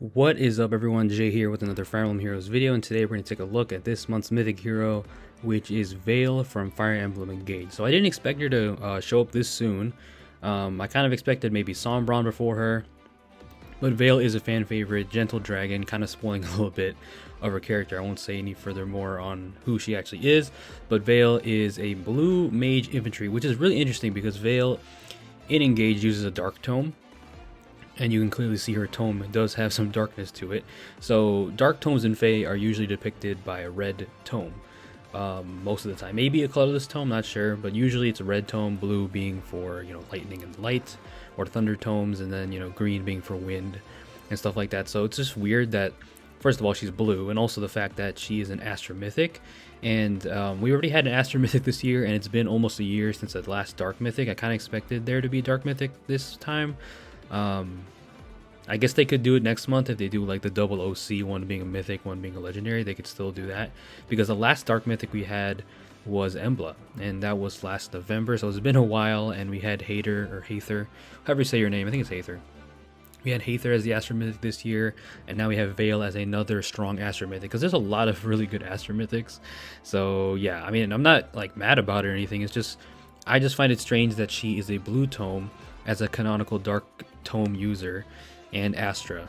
What is up, everyone? Jay here with another Fire Emblem Heroes video, and today we're going to take a look at this month's Mythic Hero, which is Veyle from Fire Emblem Engage. So I didn't expect her to show up this soon. I kind of expected maybe Sombron before her, but Veyle is a fan favorite, gentle dragon, kind of spoiling a little bit of her character. I won't say any further more on who she actually is, but Veyle is a blue mage infantry, which is really interesting because Veyle in Engage uses a dark tome. And you can clearly see her tome does have some darkness to it. So dark tomes in Fae are usually depicted by a red tome most of the time. Maybe a colorless tome, not sure, but usually it's a red tome, blue being for, lightning and light, or thunder tomes, and then, green being for wind and stuff like that. So it's just weird that, first of all, she's blue, and also the fact that she is an Astro Mythic. And we already had an Astro Mythic this year, and it's been almost a year since the last Dark Mythic. I kind of expected there to be a Dark Mythic this time. I guess they could do it next month if they do like the double OC, one being a mythic, one being a legendary. They could still do that because the last dark mythic we had was Embla, and that was last November, so it's been a while. And we had Haether, however you say your name. I think it's Haether. We had Haether as the Astro Mythic this year, and now we have Veyle as another strong Astro Mythic, because there's a lot of really good Astro Mythics. So yeah, I mean, I'm not like mad about it or anything. It's just, I just find it strange that she is a blue tome as a canonical dark tome user and Astra,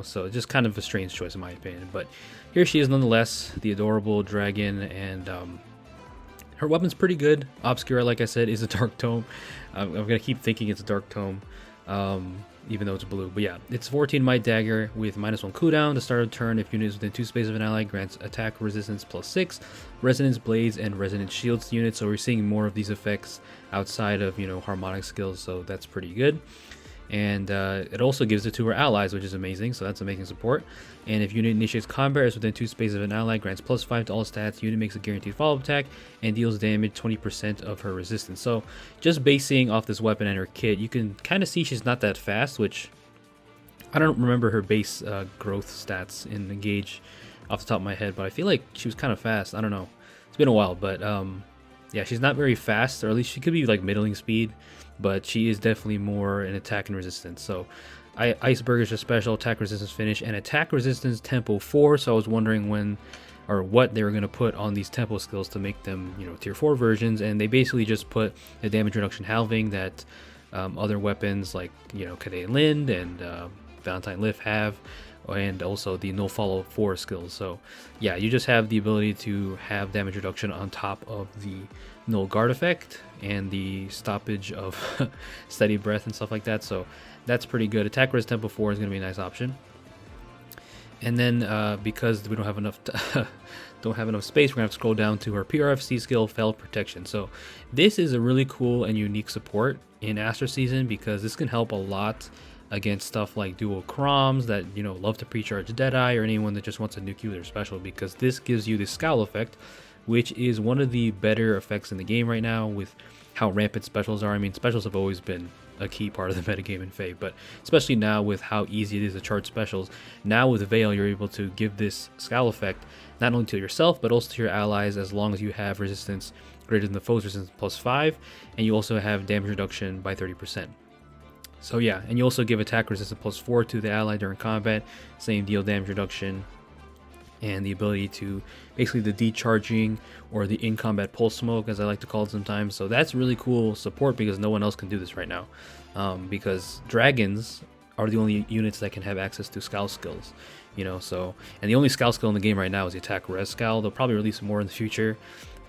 so just kind of a strange choice in my opinion. But here she is nonetheless, the adorable dragon, and her weapon's pretty good. Obscura, like I said, is a dark tome. I'm gonna keep thinking it's a dark tome, even though it's blue. But yeah, it's 14 might dagger with -1 cooldown to start a turn. If unit is within 2 spaces of an ally, grants attack resistance +6, resonance blades, and resonance shields to units. So we're seeing more of these effects outside of harmonic skills, so that's pretty good. And it also gives it to her allies, which is amazing, so that's amazing support. And if unit initiates combat is within 2 spaces of an ally, grants +5 to all stats, unit makes a guaranteed follow-up attack, and deals damage 20% of her resistance. So just basing off this weapon and her kit, you can kind of see she's not that fast, which I don't remember her base growth stats in Engage off the top of my head, but I feel like she was kind of fast. I don't know, it's been a while, but yeah, she's not very fast, or at least she could be like middling speed, but she is definitely more in attack and resistance. So Iceberg is a special attack resistance finish and attack resistance tempo 4. So I was wondering when or what they were going to put on these tempo skills to make them tier 4 versions, and they basically just put the damage reduction halving that other weapons like Cadet Lind and Valentine Lift have, and also the no follow 4 skills. So yeah, you just have the ability to have damage reduction on top of the null guard effect and the stoppage of steady breath and stuff like that. So that's pretty good. Attack res tempo 4 is going to be a nice option. And then because we don't have enough space, we're gonna have to scroll down to her PRFC skill, Failed Protection. So this is a really cool and unique support in Astro Season, because this can help a lot against stuff like dual Chroms that love to pre-charge Deadeye, or anyone that just wants to nuke you with their special, because this gives you the Scowl effect, which is one of the better effects in the game right now with how rampant specials are. I mean, specials have always been a key part of the metagame in Fae, but especially now with how easy it is to charge specials, now with Veyle you're able to give this Scowl effect not only to yourself but also to your allies, as long as you have resistance greater than the foe's resistance +5, and you also have damage reduction by 30%. So yeah, and you also give attack resistance +4 to the ally during combat, same deal, damage reduction, and the ability to basically the decharging or the in-combat pulse smoke, as I like to call it sometimes. So that's really cool support, because no one else can do this right now, because dragons are the only units that can have access to Scowl skills, so, and the only Scowl skill in the game right now is the attack res Scowl. They'll probably release more in the future,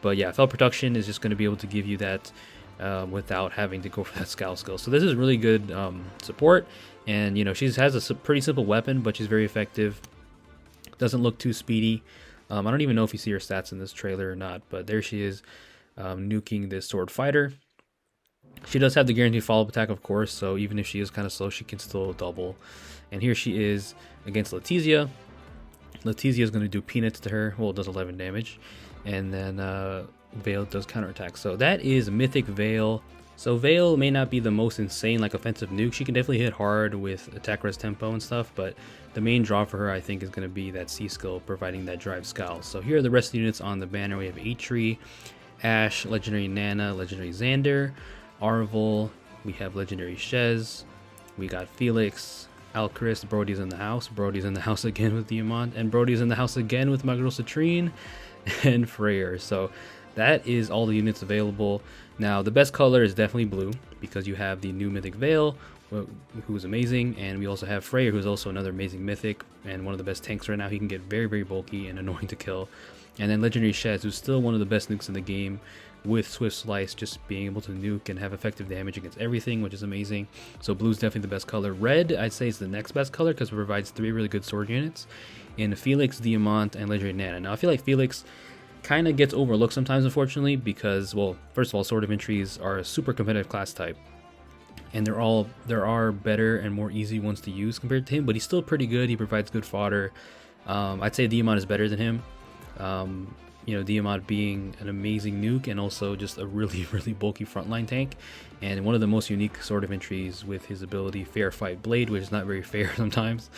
but yeah, Failed Protection is just going to be able to give you that without having to go for that Scowl skill. So this is really good support, and she has a pretty simple weapon, but she's very effective. Doesn't look too speedy. I don't even know if you see her stats in this trailer or not, but there she is, nuking this sword fighter. She does have the guaranteed follow-up attack, of course, so even if she is kind of slow, she can still double. And here she is against Letizia. Letizia is going to do peanuts to her. Well, it does 11 damage. And then Veyle does counterattack. So that is Mythic Veyle. So Veyle may not be the most insane like offensive nuke. She can definitely hit hard with attack res tempo and stuff, but the main draw for her, I think, is going to be that C skill, providing that drive Scowl. So here are the rest of the units on the banner. We have Atri, Ash, Legendary Nana, Legendary Xander, Arvel, we have Legendary Shez, we got Felix, Alchrist, Brody's in the house. Brody's in the house again with Diamant, and Brody's in the house again with my girl Citrine and Freyr. So that is all the units available. Now the best color is definitely blue because you have the new Mythic Veyle, who is amazing, and we also have Freyr, who's also another amazing mythic and one of the best tanks right now. He can get very, very bulky and annoying to kill. And then Legendary Shez, who's still one of the best nukes in the game, with Swift Slice, just being able to nuke and have effective damage against everything, which is amazing. So blue's definitely the best color. Red, I'd say, is the next best color because it provides 3 really good sword units in Felix, Diamant, and Legendary Nana. Now I feel like Felix kind of gets overlooked sometimes, unfortunately, because, well, first of all, Sword of Entries are a super competitive class type, and there are better and more easy ones to use compared to him, but he's still pretty good. He provides good fodder. I'd say Diamant is better than him. You know, Diamant being an amazing nuke and also just a really, really bulky frontline tank, and one of the most unique Sword of Entries with his ability Fair Fight Blade, which is not very fair sometimes.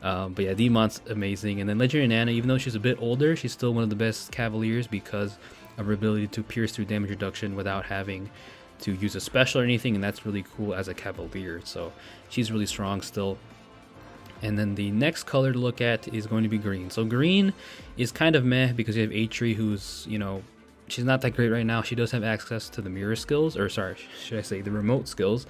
But yeah, Diamant's amazing. And then Legendary Nana, even though she's a bit older, she's still one of the best Cavaliers because of her ability to pierce through damage reduction without having to use a special or anything, and that's really cool as a Cavalier. So she's really strong still. And then the next color to look at is going to be green. So green is kind of meh because you have Atri, who's, you know, she's not that great right now. She does have access to the mirror skills, or sorry, should I say the remote skills,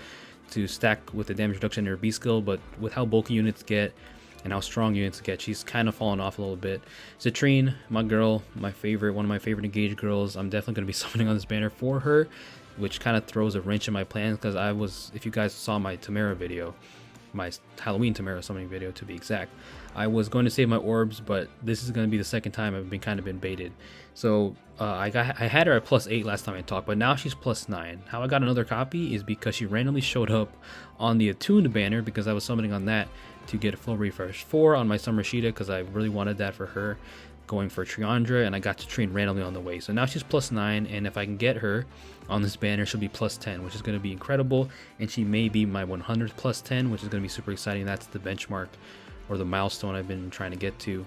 to stack with the damage reduction in her B skill, but with how bulky units get and how strong units get, she's kind of fallen off a little bit. Citrine, my girl, my favorite, one of my favorite engaged girls. I'm definitely going to be summoning on this banner for her, which kind of throws a wrench in my plans because I was, if you guys saw my Tamara video, my Halloween Tamara summoning video to be exact, I was going to save my orbs, but this is going to be the second time I've been baited. So I had her at +8 last time I talked, but now she's +9. How I got another copy is because she randomly showed up on the Attuned banner because I was summoning on that to get a Flow Refresh 4 on my Summer Sheeta because I really wanted that for her, going for Triandra, and I got to train randomly on the way. So now she's +9, and if I can get her on this banner, she'll be +10, which is going to be incredible, and she may be my 100th +10, which is going to be super exciting. That's the benchmark or the milestone I've been trying to get to.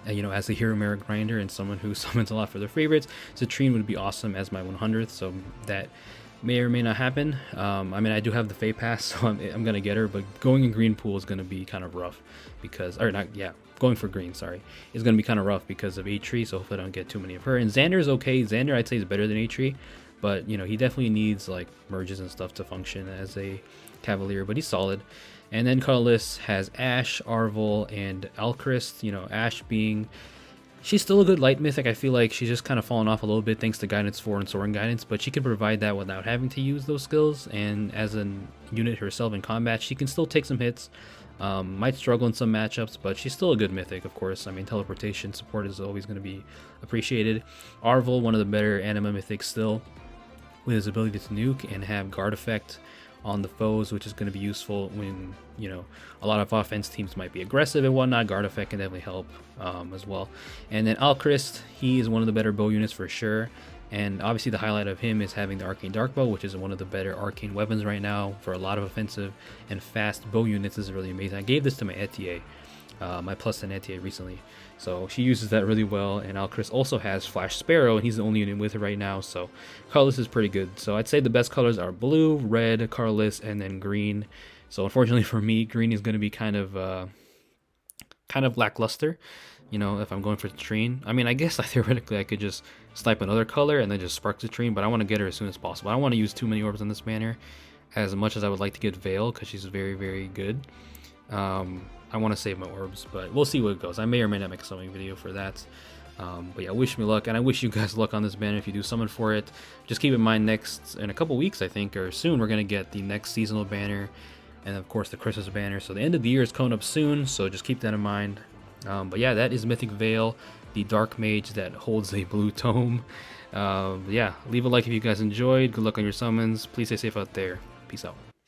You know, as a hero merit grinder and someone who summons a lot for their favorites, Citrine would be awesome as my 100th, so that may or may not happen. I mean, I do have the Fae Pass, so I'm going to get her, but going in green pool is going to be kind of rough because, or not, yeah, going for green, sorry, is going to be kind of rough because of Atri, so hopefully I don't get too many of her. And Xander's okay. Xander, I'd say, is better than Atri, but, you know, he definitely needs, like, merges and stuff to function as a Cavalier, but he's solid. And then colorless has Ashe, Arvel, and Alchrist. You know, Ashe being, she's still a good light mythic. I feel like she's just kind of fallen off a little bit thanks to Guidance 4 and Soaring Guidance, but she can provide that without having to use those skills, and as a unit herself in combat, she can still take some hits. Might struggle in some matchups, but she's still a good mythic, of course. I mean, teleportation support is always going to be appreciated. Arvel, one of the better anima mythics still, with his ability to nuke and have guard effect on the foes, which is going to be useful when, you know, a lot of offense teams might be aggressive and whatnot. Guard effect can definitely help as well. And then Alchrist, he is one of the better bow units for sure. And obviously the highlight of him is having the Arcane Dark Bow, which is one of the better arcane weapons right now for a lot of offensive and fast bow units. This is really amazing. I gave this to my Etier, my +10 Etier recently, so she uses that really well. And Alchrist also has Flash Sparrow, and he's the only unit with it right now, so colorless is pretty good. So I'd say the best colors are blue, red, colorless, and then green. So unfortunately for me, green is going to be kind of lackluster, you know, if I'm going for Citrine. I mean, I guess theoretically I could just snipe another color and then just spark Citrine, but I want to get her as soon as possible. I don't want to use too many orbs on this banner as much as I would like to get Veyle because she's very, very good. I want to save my orbs, but we'll see what it goes. I may or may not make a summoning video for that. But yeah, wish me luck, and I wish you guys luck on this banner if you do summon for it. Just keep in mind, in a couple weeks, I think, or soon, we're going to get the next seasonal banner, and of course the Christmas banner. So the end of the year is coming up soon, so just keep that in mind. But yeah, that is Mythic Veyle, the Dark Mage that holds a blue tome. Yeah, leave a like if you guys enjoyed. Good luck on your summons. Please stay safe out there. Peace out.